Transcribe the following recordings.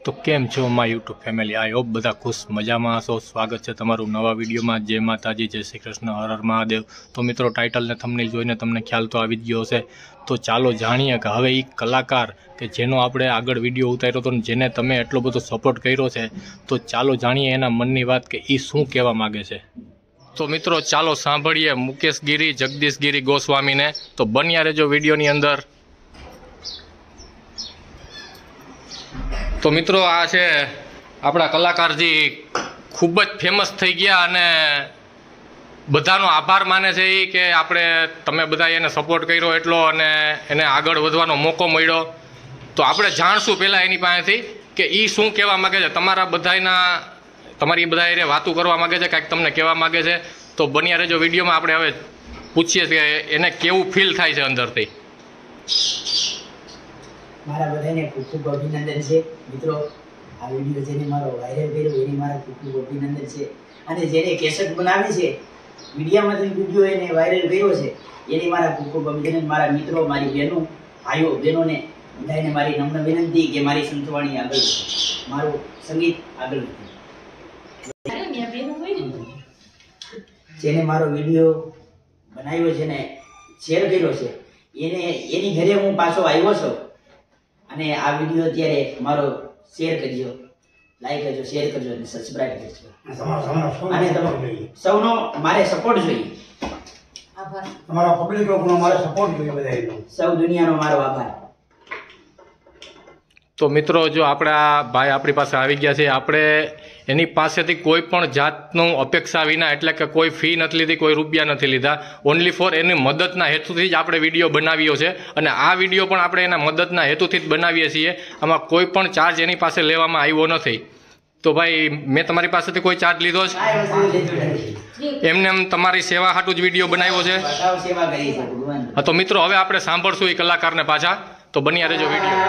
તો કેમ છો my YouTube family? I hope બધા ખુશ મજામાં હશો। સ્વાગત છે તમારું નવા વિડીયોમાં। જય માતાજી, જય શ્રી કૃષ્ણ, હર હર મહાદેવ। તો મિત્રો, ટાઇટલ ને થંબનેલ જોઈને તમને ખ્યાલ તો આવી જ ગયો હશે। તો ચાલો જાણીએ કે હવે એ કલાકાર કે જેનો આપણે આગળ વિડીયો ઉતાર્યો હતો ને જેને તમે એટલો બધો સપોર્ટ કર્યો છે, તો ચાલો જાણીએ એના મનની વાત કે એ શું કહેવા માગે છે। તો મિત્રો ચાલો સાંભળીએ મુકેશ ગિરી, જગદીશ ગિરી ગોસ્વામીને। તો બન્યા રહેજો વિડીયોની અંદર। તો મિત્રો, આ છે આપણા કલાકારજી, ખૂબ જ ફેમસ થઈ ગયા અને બધાનો આભાર માને છે એ કે આપણે તમે બધા એને સપોર્ટ કર્યો એટલો અને એને આગળ વધવાનો મોકો મળ્યો। તો આપણે જાણશું પહેલાં એની પાસેથી કે એ શું કહેવા માગે છે। તમારી બધા એને વાતો કરવા માગે છે, કાંઈક તમને કહેવા માગે છે। તો બન્યા રહેજો વિડીયોમાં। આપણે હવે પૂછીએ કે એને કેવું ફીલ થાય છે અંદરથી। મારા બધાને ખૂબ ખૂબ અભિનંદન છે મિત્રો। આ વિડીયો જેને મારો વાયરલ કર્યો એની મારા ખૂબ ખૂબ અભિનંદન છે, અને જેને કેસેટ બનાવી છે, મીડિયામાંથી વિડીયો એને વાયરલ કર્યો છે, એની મારા ખૂબ ખૂબ અભિનંદન। મારા મિત્રો, મારી બહેનો, ભાઈઓ બહેનોને બધાને મારી નમ્ર વિનંતી કે મારી સંતવાણી આગળ, મારું સંગીત આગળ વધે। જેને મારો વિડીયો બનાવ્યો છે ને શેર કર્યો છે, એની ઘરે હું પાછો આવ્યો છું, અને આ વિડીયો અત્યારે મારો શેર કરજો, લાઈક કરજો, શેર કરજો અને સબસ્ક્રાઇબ કરજો, અને સૌનો મારે સપોર્ટ જોઈએ। આભાર તમારા પબ્લિક લોકોનો મારે સપોર્ટ જોઈએ, બધાનો સૌ દુનિયાનો મારો આભાર। તો મિત્રો, જો આપણા ભાઈ આપણી પાસે આવી ગયા છે, આપણે એની પાસેથી કોઈ પણ જાતનું અપેક્ષા વિના, એટલે કે કોઈ ફી નથી લીધી, કોઈ રૂપિયા નથી લીધા, ઓનલી ફોર એની મદદના હેતુથી જ આપણે વિડીયો બનાવ્યો છે, અને આ વિડીયો પણ આપણે એના મદદના હેતુથી જ બનાવીએ છીએ। આમાં કોઈ પણ ચાર્જ એની પાસે લેવામાં આવ્યો નથી। તો ભાઈ, મેં તમારી પાસેથી કોઈ ચાર્જ લીધો છે? એમને એમ તમારી સેવા હાટું જ વિડીયો બનાવ્યો છે। હા, તો મિત્રો હવે આપણે સાંભળશું એ કલાકારને પાછા। તો બન્યા રહેજો વિડીયો।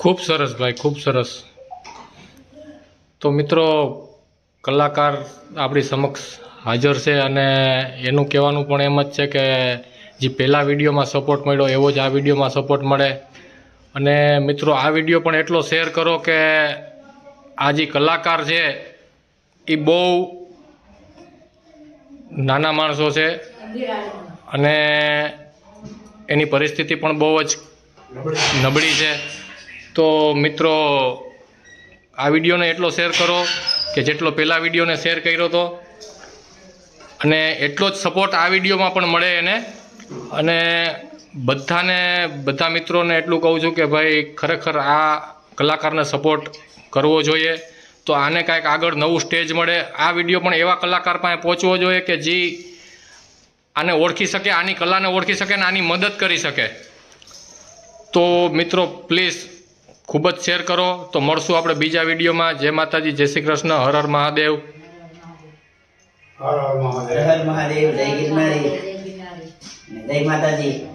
ખૂબ સરસ ભાઈ, ખૂબ સરસ. તો મિત્રો, કલાકાર આપણી સમક્ષ હાજર છે અને એનું કહેવાનું પણ એમ જ છે કે જે પહેલા વિડીયોમાં સપોર્ટ મળ્યો એવો જ આ વિડીયોમાં સપોર્ટ મળે. અને મિત્રો, આ વિડીયો પણ એટલો શેર કરો કે આ જે કલાકાર છે એ બહુ નાના માણસો છે અને એની પરિસ્થિતિ પણ બહુ જ નબળી છે. તો મિત્રો આ વિડીયોને એટલો શેર કરો કે જેટલો પહેલા વિડીયોને શેર કર્યો હતો, અને એટલો જ સપોર્ટ આ વિડીયોમાં પણ મળે એને. અને બધા મિત્રોને એટલું કહું છું કે ભાઈ ખરેખર આ કલાકારને સપોર્ટ કરવો જોઈએ, તો આને કાંઈક આગળ નવું સ્ટેજ મળે. આ વિડીયો પણ એવા કલાકાર પાસે પહોંચવો જોઈએ કે જે આને ઓળખી શકે, આની કલાને ઓળખી શકે અને આની મદદ કરી શકે. તો મિત્રો પ્લીઝ ખૂબ જ શેર કરો. તો મળશું આપણે બીજા વિડીયોમાં. જય માતાજી, જય શ્રી કૃષ્ણ, હર હર મહાદેવ. હર હર મહાદેવ, જય ગિરનારી, જય માતાજી.